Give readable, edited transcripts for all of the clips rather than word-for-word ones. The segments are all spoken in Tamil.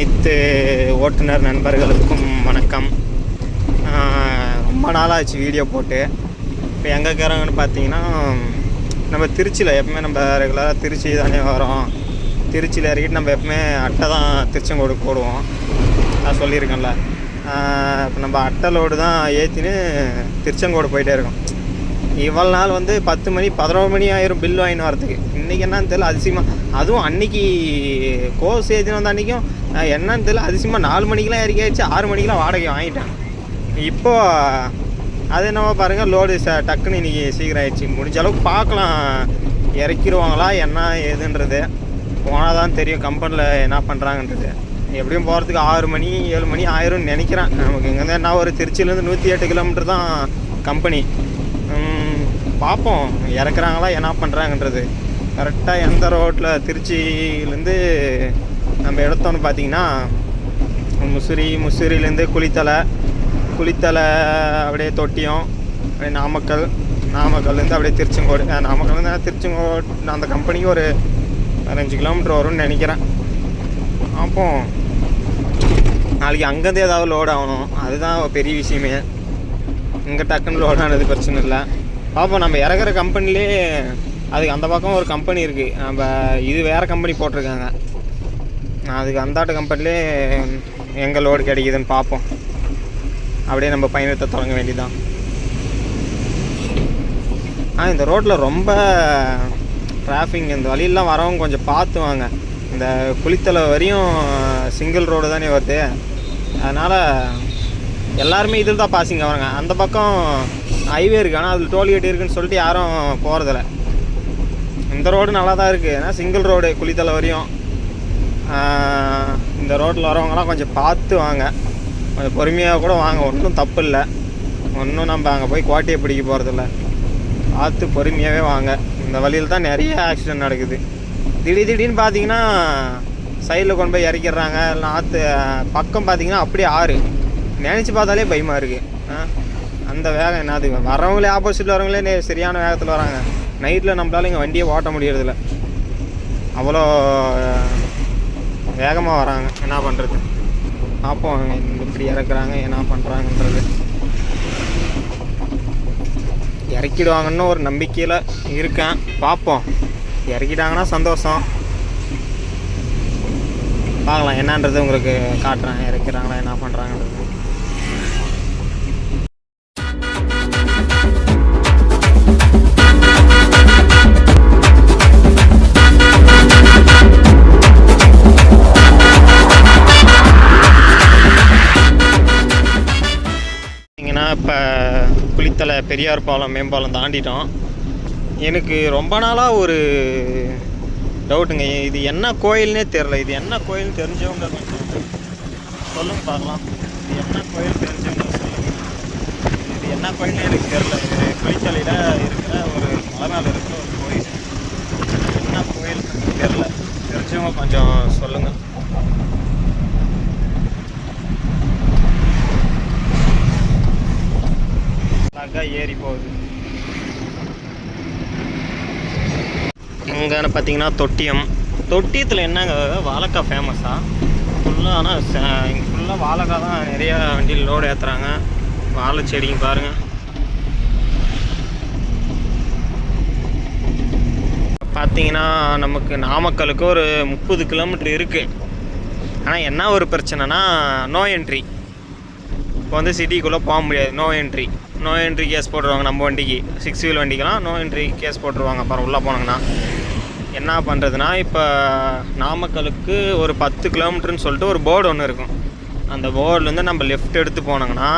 அனைத்து ஓட்டுநர் நண்பர்களுக்கும் வணக்கம். ரொம்ப நாளாச்சு வீடியோ போட்டு. இப்போ எங்கே இருக்கிறாங்கன்னு பார்த்தீங்கன்னா, நம்ம திருச்சியில் எப்பவுமே நம்ம ரெகுலராக திருச்சி தானே வரோம். திருச்சியில் இறக்கிட்டு நம்ம எப்பவுமே அட்டை தான் திருச்செங்கோடு போடுவோம். நான் சொல்லியிருக்கேன்ல. இப்போ நம்ம அட்டை லோடு தான் ஏற்றின்னு திருச்செங்கோடு போயிட்டே இருக்கோம். இவ்வளோ நாள் 10 மணி 11 மணி ஆயிரும் பில் வாங்கின்னு வரதுக்கு. இன்றைக்கி என்னன்னு தெரியல, அதிசயமாக. அதுவும் அன்றைக்கி கோர்ஸ் ஏற்றின்னு வந்த அன்றைக்கும் என்னன்னு தெரியல, அதிசயமாக 4 மணிக்கெலாம் இறக்கி ஆகிடுச்சு. 6 மணிக்கெலாம் வாடகை வாங்கிட்டேன். இப்போது அது என்னவோ பாருங்கள், லோடு டக்குன்னு இன்றைக்கி சீக்கிரம் ஆகிடுச்சு. முடிஞ்ச அளவுக்கு பார்க்கலாம் இறக்கிடுவாங்களா என்ன ஏதுன்றது. போனால் தான் தெரியும் கம்பெனியில் என்ன பண்ணுறாங்கன்றது. எப்படியும் போகிறதுக்கு 6 மணி 7 மணி ஆயிரும்னு நினைக்கிறேன். நமக்கு இங்கேருந்து என்ன ஒரு திருச்சியிலேருந்து 108 கிலோமீட்டர் தான் கம்பெனி. பார்ப்போம் இறக்குறாங்களா என்ன பண்ணுறாங்கன்றது. கரெக்டாக எந்த ரோட்டில் திருச்சியிலேருந்து நம்ம எடுத்தோன்னு பார்த்தீங்கன்னா, முசிறிலேருந்து குளித்தலை அப்படியே தொட்டியம், அப்படியே நாமக்கல்லேருந்து அப்படியே திருச்செங்கோடு. நாமக்கல்லேருந்து திருச்செங்கோடு அந்த கம்பெனிக்கு ஒரு 5 கிலோமீட்டர் வரும்னு நினைக்கிறேன். அப்போ நாளைக்கு அங்கேருந்து ஏதாவது லோடு ஆகணும். அதுதான் பெரிய விஷயமே. இங்கே டக்குன்னு லோடு ஆனது பிரச்சனை இல்லை. பார்ப்போம். நம்ம இறக்குற கம்பெனிலே அதுக்கு அந்த பக்கம் ஒரு கம்பெனி இருக்குது. நம்ம இது வேறு கம்பெனி போட்டிருக்காங்க. அதுக்கு அந்தாட்ட கம்பெனிலே எங்கே லோடு கிடைக்குதுன்னு பார்ப்போம். அப்படியே நம்ம பயணத்தை தொடங்க வேண்டியதான். இந்த ரோட்டில் ரொம்ப டிராஃபிக். இந்த வழியெல்லாம் வரவங்க கொஞ்சம் பார்த்து வாங்க. இந்த குளித்தலை வரையும் சிங்கிள் ரோடு தானே வருது. அதனால் எல்லாருமே இதில் தான் பாசிங்க வராங்க. அந்த பக்கம் ஹைவே இருக்குது, ஆனால் அதில் டோல்கேட் இருக்குதுன்னு சொல்லிட்டு யாரும் போகிறதில்ல. இந்த ரோடு நல்லா தான் இருக்குது, ஏன்னா சிங்கிள் ரோடு குளித்தலை வரையும். இந்த ரோட்டில் வரவங்களாம் கொஞ்சம் பார்த்து வாங்க, கொஞ்சம் பொறுமையாக கூட வாங்க. ஒன்றும் தப்பு இல்லை. ஒன்றும் நம்ம அங்கே போய் கோட்டையை பிடிக்க போகிறதில்ல. பார்த்து பொறுமையாகவே வாங்க. இந்த வழியில் தான் நிறைய ஆக்சிடென்ட் நடக்குது. திடீர்னு பார்த்தீங்கன்னா சைடில் கொண்டு போய் இறக்கிடுறாங்க. இல்லை ஆற்று பக்கம் பார்த்தீங்கன்னா அப்படியே ஆறு. நினச்சி பார்த்தாலே பயமாக இருக்குது. அந்த வேகம் என்னது, வரவங்களே ஆப்போசிட்டில் வரவங்களே சரியான வேகத்தில் வராங்க. நைட்டில் நம்மளால இங்கே வண்டியை ஓட்ட முடியறதில்ல, அவ்வளோ வேகமாக வராங்க. என்ன பண்ணுறது, பார்ப்போம் எப்படி இறக்குறாங்க என்ன பண்ணுறாங்கன்றது. இறக்கிடுவாங்கன்னு ஒரு நம்பிக்கையில் இருக்கேன். பார்ப்போம். இறக்கிட்டாங்கன்னா சந்தோஷம். பார்க்கலாம் என்னன்றது உங்களுக்கு காட்டுறேன். இறக்கிறாங்களா என்ன பண்ணுறாங்கன்றது. இப்போ குளித்தலை பெரியார் பாலம் மேம்பாலம் தாண்டிட்டோம். எனக்கு ரொம்ப நாளாக ஒரு டவுட்டுங்க, இது என்ன கோயில்னே தெரில. இது என்ன கோயில்னு தெரிஞ்சவங்க கொஞ்சம் சொல்லுங்க பார்க்கலாம். இது என்ன கோயில் தெரிஞ்சவங்க சொல்லுங்கள். இது என்ன கோயில்னு எனக்கு தெரில. இது குளித்தலையில் இருக்கிற ஒரு மலை மேலே இருக்கிற ஒரு கோயில். என்ன கோயில் தெரில, தெரிஞ்சவங்க கொஞ்சம் சொல்லுங்கள். ஏறி போகுது. இங்கே பார்த்தீங்கன்னா தொட்டியத்தில் என்னங்க வாழைக்காய் ஃபேமஸாக ஃபுல்லாக. ஆனால் இங்கே ஃபுல்லாக வாழைக்காய் தான் நிறையா வண்டியில் லோடு ஏற்றுறாங்க. வாழை செடிங்க பாருங்கள். பார்த்தீங்கன்னா நமக்கு நாமக்கலுக்கு ஒரு 30 கிலோமீட்டர் இருக்குது. ஆனால் என்ன ஒரு பிரச்சனைனா, நோ என்ட்ரி. இப்போ சிட்டிக்குள்ளே போக முடியாது. நோ என்ட்ரி கேஸ் போட்டுருவாங்க. நம்ம வண்டிக்கு 6 வீல் வண்டிக்கெலாம் நோ என்ட்ரி கேஸ் போட்டுருவாங்க. அப்புறம் உள்ளே போனாங்கன்னா என்ன பண்ணுறதுனா, இப்போ நாமக்கலுக்கு ஒரு 10 கிலோமீட்டர்னு சொல்லிட்டு ஒரு போர்டு ஒன்று இருக்கும். அந்த போர்டுலேருந்து நம்ம லெஃப்ட் எடுத்து போனாங்கன்னா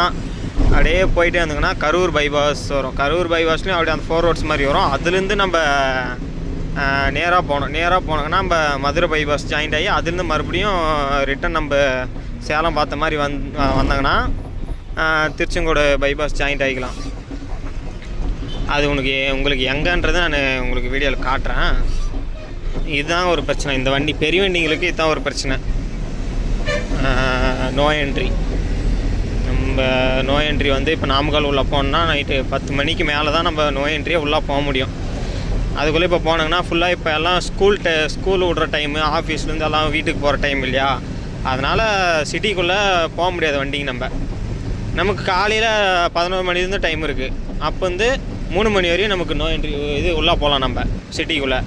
அப்படியே போயிட்டே இருந்தோங்கன்னா கரூர் பைபாஸ் வரும். கரூர் பைபாஸ்லேயும் அப்படியே அந்த 4 ரோட்ஸ் மாதிரி வரும். அதுலேருந்து நம்ம நேராக போனோங்கன்னா நம்ம மதுரை பைபாஸ் ஜாயிண்ட் ஆகி அதுலேருந்து மறுபடியும் ரிட்டன் நம்ம சேலம் பார்த்த மாதிரி வந்தாங்கன்னா திருச்செங்கோடு பைபாஸ் ஜாயிண்ட் ஆகிக்கலாம். அது உங்களுக்கு எங்கன்றது நான் உங்களுக்கு வீடியோவில் காட்டுறேன். இதுதான் ஒரு பிரச்சனை. இந்த வண்டி பெரிய வண்டிங்களுக்கு இதுதான் ஒரு பிரச்சனை. No entry. நம்ம நோ என்ட்ரி இப்போ நாமக்கல் உள்ளே போனோம்னா நைட்டு 10 மணிக்கு மேலே தான் நம்ம நோ என்ட்ரியை உள்ளே போக முடியும். அதுக்குள்ளே இப்போ போனாங்கன்னா ஃபுல்லாக இப்போ எல்லாம் ஸ்கூல் விடுற டைமு, ஆஃபீஸ்லேருந்து எல்லாம் வீட்டுக்கு போகிற டைம் இல்லையா. அதனால் சிட்டிக்குள்ளே போக முடியாது வண்டிக்கு. நமக்கு காலையில் 11 மணிலேருந்து டைம் இருக்குது. அப்போ வந்து 3 மணி வரையும் நமக்கு நோ என்ட்ரி இது உள்ளே போகலாம் நம்ம சிட்டிக்குள்ளே.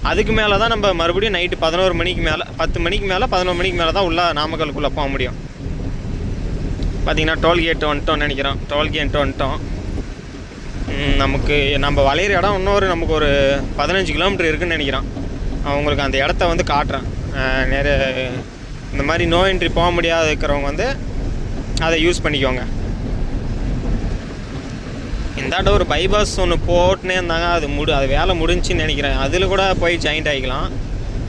அதுக்கு மேலே தான் நம்ம மறுபடியும் நைட்டு 11 மணிக்கு மேலே 10 மணிக்கு மேலே 11 மணிக்கு மேலே தான் உள்ளே நாமக்கலுக்குள்ளே போக முடியும். பார்த்திங்கன்னா டோல்கேட் வந்துட்டோம்னு நினைக்கிறோம். டோல்கேட் வந்துட்டோம். நமக்கு நம்ம வளையிற இடம் இன்னொரு நமக்கு ஒரு 15 கிலோமீட்டர் இருக்குதுன்னு நினைக்கிறோம். அவங்களுக்கு அந்த இடத்த வந்து காட்டுறேன். நிறைய இந்த மாதிரி நோ என்ட்ரி போக முடியாத இருக்கிறவங்க வந்து அதை யூஸ் பண்ணிக்கோங்க. இந்தாட்ட ஒரு பைபாஸ் ஒன்று போட்டுனே இருந்தாங்க. அது வேலை முடிஞ்சுன்னு நினைக்கிறேன். அதில் கூட போய் ஜாயிண்ட் ஆகிக்கலாம்.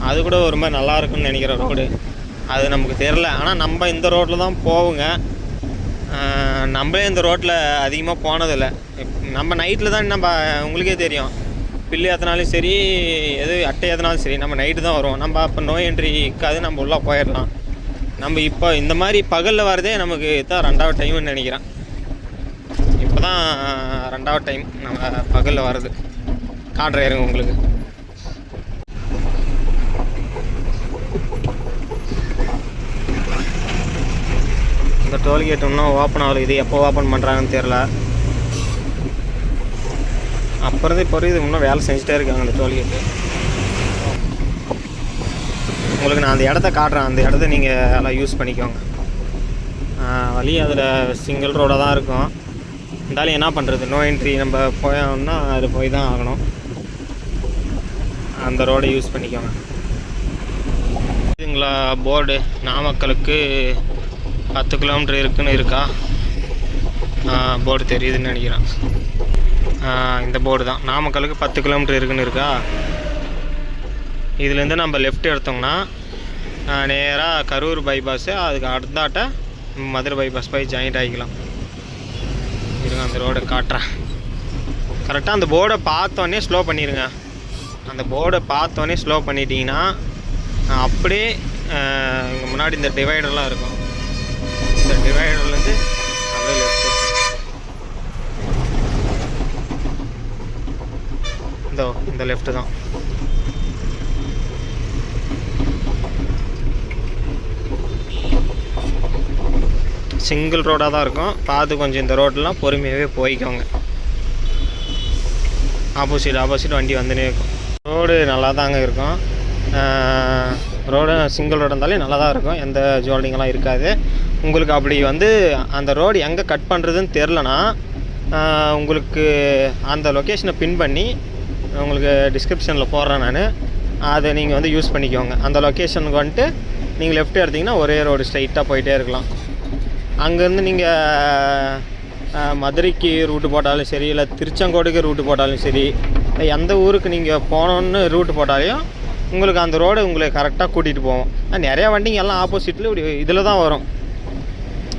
அது கூட ஒரு மாதிரி நல்லாயிருக்குன்னு நினைக்கிறேன் ரோடு. அது நமக்கு தெரில. ஆனால் நம்ம இந்த ரோட்டில் தான் போவோங்க. நம்மளே இந்த ரோட்டில் அதிகமாக போனதில்லை. நம்ம நைட்டில் தான் நம்ம உங்களுக்கே தெரியும். பில்லு ஏற்றினாலும் சரி, எது அட்டை ஏற்றினாலும் சரி, நம்ம நைட்டு தான் வருவோம். நம்ம அப்போ நோ என்ட்ரி இருக்காது, நம்ம உள்ளே போயிடலாம். நம்ம இப்போ இந்த மாதிரி பகலில் வரதே நமக்கு தான் 2வது டைம்னு நினைக்கிறேன். இப்போ தான் 2வது டைம் நம்ம பகலில் வர்றது. காட்டுறேன் இருங்க உங்களுக்கு. இந்த டோல்கேட் இன்னும் ஓப்பன் ஆகலை. இது எப்போ ஓப்பன் பண்ணுறாங்கன்னு தெரில. அப்புறம் இப்போ இது இன்னும் வேலை செஞ்சுட்டே இருக்காங்க அந்த டோல்கேட்டு. உங்களுக்கு நான் அந்த இடத்த காட்டுறேன். அந்த இடத்த நீங்கள் எல்லாம் யூஸ் பண்ணிக்கோங்க. வழி அதில் சிங்கிள் ரோடாக தான் இருக்கும். இருந்தாலும் என்ன பண்ணுறது, நோ என்ட்ரி நம்ம போயோம்னா அது போய் தான் ஆகணும். அந்த ரோடை யூஸ் பண்ணிக்கோங்க. இதுங்களா போர்டு நாமக்கலுக்கு 10 கிலோமீட்டர் இருக்குன்னு இருக்கா? போர்டு தெரியுதுன்னு நினைக்கிறேன். இந்த போர்டு தான் நாமக்கலுக்கு 10 கிலோமீட்டர் இருக்குன்னு இருக்கா? இதுலேருந்து நம்ம லெஃப்ட் எடுத்தோம்னா நேராக கரூர் பைபாஸு, அதுக்கு அடுத்தாட்ட மதுரை பைபாஸ் போய் ஜாயிண்ட் ஆகிக்கலாம். இருங்க அந்த ரோடை காட்டுறேன். கரெக்டாக அந்த போர்டை பார்த்தோன்னே ஸ்லோ பண்ணிடுங்க. அந்த போர்டை பார்த்தோன்னே ஸ்லோ பண்ணிட்டீங்கன்னா அப்படியே இங்கே முன்னாடி இந்த டிவைடர்லாம் இருக்கும். இந்த டிவைடர்லேருந்து அப்படியே லெஃப்ட்டு இந்த லெஃப்ட்டு தான். சிங்கிள் ரோடாக தான் இருக்கும். பார்த்து கொஞ்சம் இந்த ரோடெலாம் பொறுமையாகவே போய்க்கோங்க. ஆப்போசிட் வண்டி வந்துனே இருக்கும். ரோடு நல்லா தாங்க இருக்கும். ரோடு சிங்கிள் ரோடு இருந்தாலே நல்லா தான் இருக்கும். எந்த ஜோல்டிங்கெல்லாம் இருக்காது. உங்களுக்கு அப்படி வந்து அந்த ரோடு எங்கே கட் பண்ணுறதுன்னு தெரிலனா உங்களுக்கு அந்த லொக்கேஷனை பின் பண்ணி உங்களுக்கு டிஸ்கிரிப்ஷனில் போடுறேன் நான். அதை நீங்கள் வந்து யூஸ் பண்ணிக்கோங்க. அந்த லொக்கேஷனுக்கு வந்துட்டு நீங்கள் லெஃப்ட் எடுத்திங்கன்னா ஒரே ரோடு ஸ்ட்ரைட்டாக போயிட்டே இருக்கலாம். அங்கேருந்து நீங்கள் மதுரைக்கு ரூட்டு போட்டாலும் சரி, இல்லை திருச்செங்கோடுக்கு ரூட்டு போட்டாலும் சரி, இல்லை எந்த ஊருக்கு நீங்கள் போகணுன்னு ரூட்டு போட்டாலையும் உங்களுக்கு அந்த ரோடு உங்களை கரெக்டாக கூட்டிகிட்டு போவோம். நிறையா வண்டிங்க எல்லாம் ஆப்போசிட்டில் இப்படி இதில் தான் வரும்.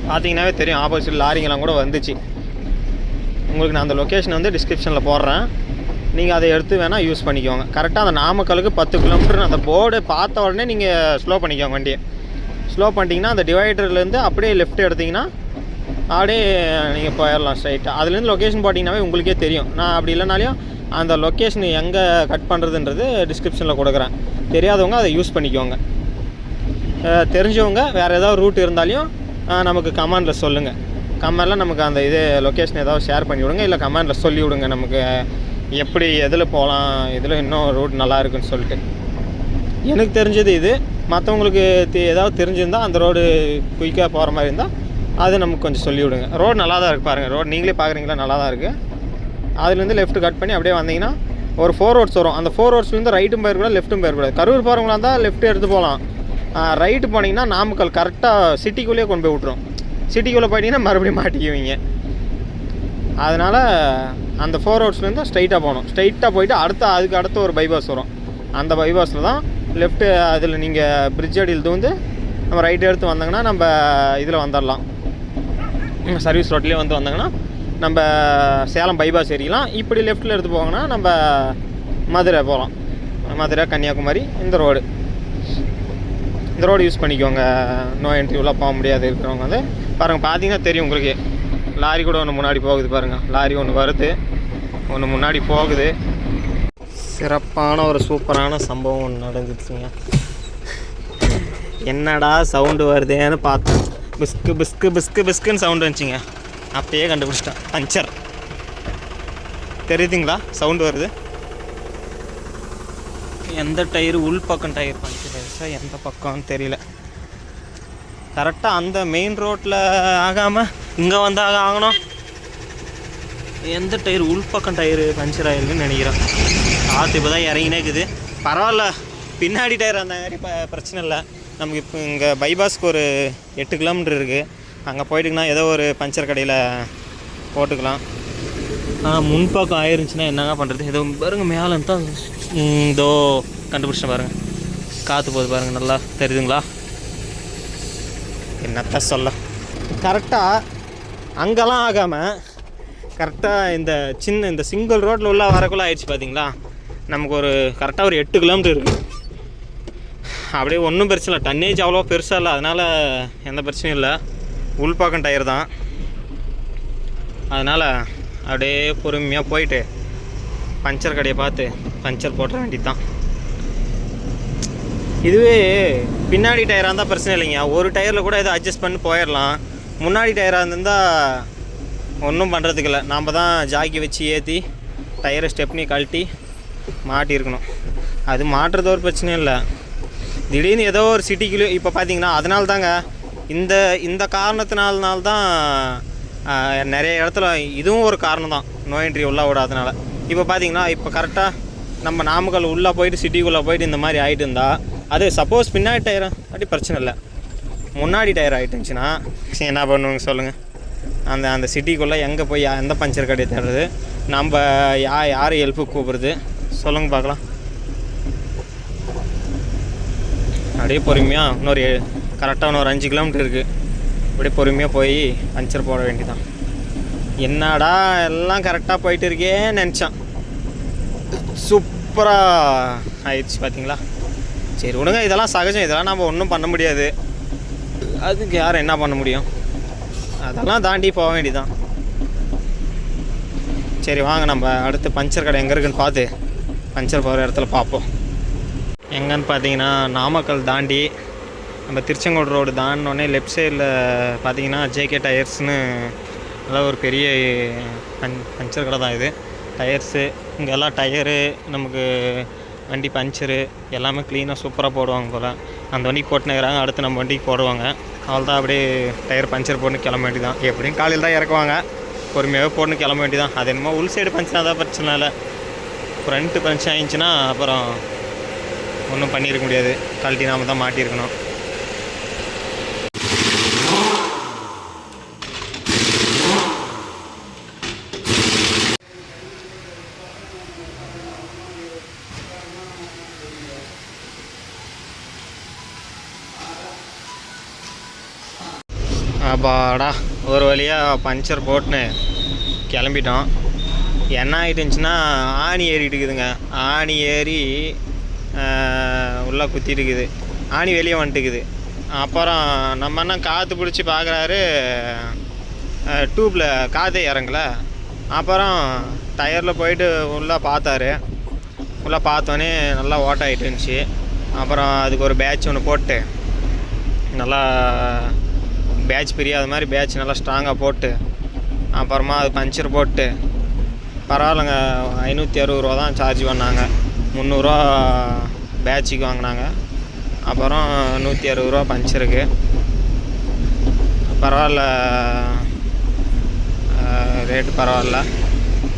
பார்த்தீங்கன்னாவே தெரியும், ஆப்போசிட் லாரிங்கெல்லாம் கூட வந்துச்சு. உங்களுக்கு நான் அந்த லொக்கேஷன் வந்து டிஸ்கிரிப்ஷனில் போடுறேன். நீங்கள் அதை எடுத்து வேணால் யூஸ் பண்ணிக்கோங்க. கரெக்டாக அந்த நாமக்கலுக்கு 10 கிலோமீட்டர் அந்த போர்டு பார்த்த உடனே நீங்கள் ஸ்லோ பண்ணிக்கோங்க வண்டியை. ஸ்லோ பண்ணிட்டீங்கன்னா அந்த டிவைடர்லேருந்து அப்படியே லெஃப்ட் எடுத்திங்கன்னா அப்படியே நீங்கள் போயிடலாம் ஸ்ட்ரைட்டாக. அதுலேருந்து லொக்கேஷன் போட்டிங்கன்னாவே உங்களுக்கே தெரியும். நான் அப்படி இல்லைனாலையும் அந்த லொக்கேஷன் எங்கே கட் பண்ணுறதுன்றது டிஸ்கிரிப்ஷனில் கொடுக்குறேன். தெரியாதவங்க அதை யூஸ் பண்ணிக்கோங்க. தெரிஞ்சவங்க வேறு ஏதாவது ரூட் இருந்தாலையும் நமக்கு கமெண்டில் சொல்லுங்கள். கமெண்டில் நமக்கு அந்த இது லொக்கேஷன் ஏதாவது ஷேர் பண்ணி விடுங்க. இல்லை கமெண்டில் சொல்லி விடுங்க நமக்கு எப்படி எதில் போகலாம், இதில் இன்னும் ரூட் நல்லா இருக்குன்னு சொல்லிட்டு. எனக்கு தெரிஞ்சது இது. மற்றவங்களுக்கு ஏதாவது தெரிஞ்சிருந்தால் அந்த ரோடு குயிக்காக போகிற மாதிரி இருந்தால் அது நமக்கு கொஞ்சம் சொல்லி விடுங்க. ரோடு நல்லா தான் இருக்குது பாருங்கள். ரோடு நீங்களே பார்க்குறீங்களா, நல்லா தான் இருக்குது. அதுலேருந்து லெஃப்ட் கட் பண்ணி அப்படியே வந்தீங்கன்னா ஒரு 4 ரோட்ஸ் வரும். அந்த 4 ரோட்ஸ்லேருந்து ரைட்டும் போயிடக்கூடாது, லெஃப்ட்டும் போயிடக்கூடாது. கரூர் போகிறவங்களா இருந்தால் லெஃப்ட் எடுத்து போகலாம். ரைட்டு போனீங்கன்னா நாமக்கல் கரெக்டாக சிட்டிக்குள்ளேயே கொண்டு போய் விட்ரும். சிட்டிக்குள்ளே போயிட்டீங்கன்னா மறுபடியும் மாட்டிக்குவீங்க. அதனால் அந்த 4 ரோட்ஸ்லேருந்து ஸ்ட்ரைட்டாக போகணும். ஸ்ட்ரைட்டாக போயிட்டு அதுக்கு அடுத்த ஒரு பைபாஸ் வரும். அந்த பைபாஸில் தான் லெஃப்ட்டு. அதில் நீங்கள் பிரிட்ஜ் அடியில் வந்து நம்ம ரைட்டு எடுத்து வந்தாங்கன்னா நம்ம இதில் வந்துடலாம். சர்வீஸ் ரோட்லேயே வந்து வந்தாங்கன்னா நம்ம சேலம் பைபாஸ் ஏறிக்கலாம். இப்படி லெஃப்ட்டில் எடுத்து போவாங்கன்னா நம்ம மதுரை போகலாம். மதுரை கன்னியாகுமரி இந்த ரோடு யூஸ் பண்ணிக்கோங்க. நோ என்ட்ரி உள்ள போக முடியாது இருக்கிறவங்க வந்து பாருங்கள். பார்த்தீங்கன்னா தெரியும் உங்களுக்கு. லாரி கூட ஒன்று முன்னாடி போகுது பாருங்கள். லாரி ஒன்று வருது, ஒன்று முன்னாடி போகுது. சிறப்பான ஒரு சூப்பரான சம்பவம் ஒன்று நடந்துச்சுங்க. என்னடா சவுண்டு வருதேன்னு பார்த்தேன். பிஸ்கு பிஸ்கு பிஸ்கு பிஸ்குன்னு சவுண்டு வந்துச்சிங்க. அப்பயே கண்டுபிடிச்சிட்டேன், பஞ்சர். தெரியுதுங்களா சவுண்டு வருது? எந்த டயரு, உள் பக்கம் டயர் பஞ்சர் ஆயிடுச்சா எந்த பக்கம்னு தெரியல. கரெக்டாக அந்த மெயின் ரோட்டில் ஆகாமல் இங்கே வந்தாக ஆகணும். எந்த டயர், உள் பக்கம் டயரு பஞ்சர் ஆயிருக்குன்னு நினைக்கிறேன். காற்று இப்போ தான் இறங்கினே இருக்குது. பரவாயில்ல, பின்னாடி டயர் அந்த மாதிரி பிரச்சனை இல்லை. நமக்கு இப்போ இங்கே பைபாஸ்க்கு ஒரு 8 கிலோமீட்டர் இருக்குது. அங்கே போயிட்டுக்குன்னா ஏதோ ஒரு பஞ்சர் கடையில் போட்டுக்கலாம். முன்பக்கம் ஆயிருந்துச்சுன்னா என்னங்க பண்ணுறது? ஏதோ பாருங்கள் மேலே தான் இதோ கண்டுபிடிச்சிட்டேன் பாருங்கள். காற்று போகுது பாருங்கள், நல்லா தெரியுதுங்களா? என்னத்த சொல்ல. கரெக்டாக அங்கெல்லாம் ஆகாமல் கரெக்டாக இந்த சிங்கிள் ரோட்டில் உள்ள வரக்குள்ளே ஆயிடுச்சு பார்த்தீங்களா? நமக்கு ஒரு கரெக்டாக ஒரு 8 கிலோமீட்டர் இருக்குது. அப்படியே ஒன்றும் பிரச்சனை இல்லை, டன்னேஜ் அவ்வளோ பெருசாக இல்லை, அதனால் எந்த பிரச்சனையும் இல்லை. உள்பாக்கம் டயர் தான், அதனால் அப்படியே பொறுமையாக போயிட்டு பஞ்சர் கடையை பார்த்து பஞ்சர் போட்ட வேண்டியது தான். இதுவே பின்னாடி டயராக இருந்தால் பிரச்சனை இல்லைங்க, ஒரு டயரில் கூட எதோ அட்ஜஸ்ட் பண்ணி போயிடலாம். முன்னாடி டயராக இருந்திருந்தால் ஒன்றும் பண்ணுறதுக்கு இல்லை, நாம் தான் ஜாக்கி வச்சு ஏற்றி டயரை ஸ்டெப்னி கழட்டி மாட்டியிருக்கணும். அது மாட்டுறது ஒரு பிரச்சனையும் இல்லை. திடீர்னு ஏதோ ஒரு சிட்டிக்குள்ளே இப்போ பார்த்தீங்கன்னா அதனால தாங்க இந்த காரணத்தினால்தான் நிறைய இடத்துல இதுவும் ஒரு காரணம் தான், நோ என்ட்ரி உள்ளே விடாதனால. இப்போ பார்த்தீங்கன்னா இப்போ கரெக்டாக நம்ம நாமக்கல் உள்ளே போயிட்டு சிட்டிக்குள்ளே போயிட்டு இந்த மாதிரி ஆகிட்டு இருந்தால், அது சப்போஸ் பின்னாடி டயர் அப்படி பிரச்சனை இல்லை, முன்னாடி டயர் ஆகிட்டுச்சுன்னா என்ன பண்ணுவோங்க சொல்லுங்கள்? அந்த சிட்டிக்குள்ளே எங்கே போய் எந்த பஞ்சர் கடையை தேடுறது? நம்ம யார் ஹெல்ப்புக்கு கூப்பிடுறது சொல்லுங்கள் பார்க்கலாம். அப்படியே பொறுமையாக இன்னொரு கரெக்டாக ஒரு 5 கிலோமீட்டர் இருக்குது. அப்படியே பொறுமையாக போய் பஞ்சர் போட வேண்டியதான். என்னடா எல்லாம் கரெக்டாக போயிட்டு இருக்கேன்னு நினச்சான், சூப்பராக ஆயிடுச்சு பார்த்தீங்களா? சரி விடுங்க, இதெல்லாம் சகஜம், இதெல்லாம் நம்ம ஒன்றும் பண்ண முடியாது. அதுக்கு யார் என்ன பண்ண முடியும்? அதெல்லாம் தாண்டி போக வேண்டியதான். சரி வாங்க, நம்ம அடுத்து பஞ்சர் கடை எங்கே இருக்குன்னு பார்த்து பஞ்சர் போகிற இடத்துல பார்ப்போம். எங்கன்னு பார்த்தீங்கன்னா நாமக்கல் தாண்டி நம்ம திருச்செங்கோடு ரோடு தாண்டினோடனே லெஃப்ட் சைடில் பார்த்தீங்கன்னா ஜேகே டயர்ஸ்னு நல்லா ஒரு பெரிய பஞ்சர் கடை தான் இது. டயர்ஸு இங்கே எல்லாம் டயரு, நமக்கு வண்டி பஞ்சரு எல்லாமே க்ளீனாக சூப்பராக போடுவாங்க போல். அந்த வண்டிக்கு போட்டுனுக்கிறாங்க, அடுத்து நம்ம வண்டிக்கு போடுவாங்க. அவ்வளோதான், அப்படியே டயர் பஞ்சர் போட்டு கிளம்ப வேண்டியதான். எப்படியும் காலையில் தான் இறக்குவாங்க, பொறுமையாகவே போட்டு கிளம்ப வேண்டியதான். அது என்னமோ உள் சைடு பஞ்சர் தான் பிரச்சனை இல்லை, ஃப்ரண்ட்டு பஞ்சர் ஆயிடுச்சுன்னா அப்புறம் ஒன்றும் பண்ணியிருக்க முடியாது, கழட்டி நாம் தான் மாட்டியிருக்கணும். அப்பாடா, ஒரு வழியாக பஞ்சர் போட்டுன்னு கிளம்பிட்டோம். என்ன ஆகிட்டுச்சுன்னா ஆணி ஏறிட்டு இருக்குதுங்க. ஆணி ஏறி உள்ளே குத்திட்டு இருக்குது, ஆணி வெளியே வந்துட்டுக்குது. அப்புறம் நம்ம அண்ணன் காற்று பிடிச்சி பார்க்குறாரு, டியூப்பில் காற்றே இறங்கலை. அப்புறம் டயரில் போயிட்டு உள்ளே பார்த்தாரு. உள்ளே பார்த்தோன்னே நல்லா ஓட்டாகிட்டு இருந்துச்சு. அப்புறம் அதுக்கு ஒரு பேட்ச் ஒன்று போட்டு, நல்லா பேட்ச் பிரியாத மாதிரி பேட்ச் நல்லா ஸ்ட்ராங்காக போட்டு, அப்புறமா அது பஞ்சர் போட்டு பரவாயில்லைங்க. 560 ரூபா தான் சார்ஜ் பண்ணாங்க, 300 ரூபா பேட்சுக்கு வாங்கினாங்க. அப்புறம் 160 ரூபா பஞ்சருக்கு. பரவாயில்ல, ரேட்டு பரவாயில்ல.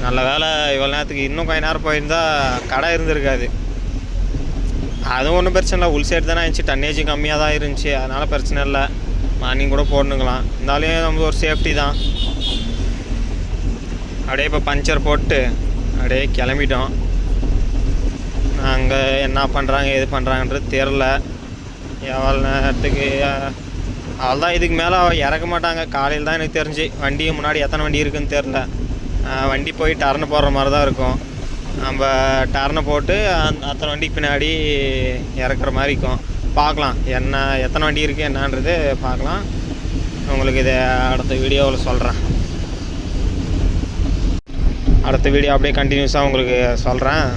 நல்ல வேலை இவ்வளோ நேரத்துக்கு இன்னும் கொஞ்ச நேரம் போயிருந்தால் கடை இருந்திருக்காது. அதுவும் ஒன்றும் பிரச்சனை இல்லை, உள் சைடு தானே இருந்துச்சு, டன்னேஜும் கம்மியாக தான் இருந்துச்சு, அதனால் பிரச்சனை இல்லை, மார்னிங் கூட போடணுங்களாம். இருந்தாலும் நம்ம ஒரு சேஃப்டி தான். அப்படியே இப்போ பஞ்சர் போட்டு அப்படியே கிளம்பிட்டோம். அங்கே என்ன பண்ணுறாங்க எது பண்ணுறாங்கன்றது தெரில. எவ்வளோ நேரத்துக்கு அவ்வளோதான், இதுக்கு மேலே இறக்க மாட்டாங்க. காலையில் தான் எனக்கு தெரிஞ்சு, வண்டி முன்னாடி எத்தனை வண்டி இருக்குதுன்னு தெரில. வண்டி போய் டர்னு போடுற மாதிரி தான் இருக்கும். நம்ம டர்னை போட்டு அத்தனை வண்டிக்கு பின்னாடி இறக்குற மாதிரி இருக்கும். பார்க்கலாம் எத்தனை வண்டி இருக்குது என்னன்றது பார்க்கலாம். உங்களுக்கு இதை அடுத்த வீடியோவில் சொல்கிறேன். அடுத்த வீடியோ அப்படியே கண்டினியூஸாக உங்களுக்கு சொல்கிறேன்.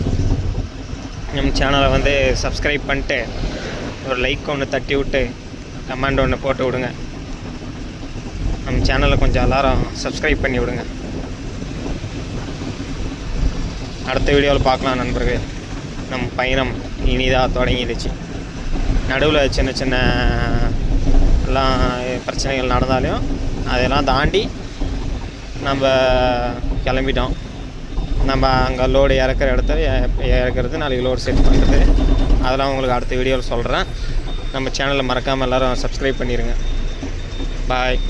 நம்ம சேனலை வந்து சப்ஸ்கிரைப் பண்ணிட்டு ஒரு லைக் ஒன்று தட்டி விட்டு கமெண்ட் ஒன்று போட்டு விடுங்க. நம்ம சேனலை கொஞ்சம் எல்லோரும் சப்ஸ்கிரைப் பண்ணி விடுங்க. அடுத்த வீடியோவில் பார்க்கலாம் நண்பர்களே. நம் பயணம் இனிதாக தொடங்கிடுச்சு. நடுவில் சின்ன சின்ன எல்லாம் பிரச்சனைகள் நடந்தாலும் அதெல்லாம் தாண்டி நம்ம கிளம்பிட்டோம். நம்ம அங்கே லோடு இறக்குற இடத்துல இறக்குறது, நாளைக்கு லோடு செட் பண்ணுறது, அதெல்லாம் உங்களுக்கு அடுத்த வீடியோவில் சொல்கிறேன். நம்ம சேனலை மறக்காமல் எல்லோரும் சப்ஸ்கிரைப் பண்ணிடுங்க. பாய்.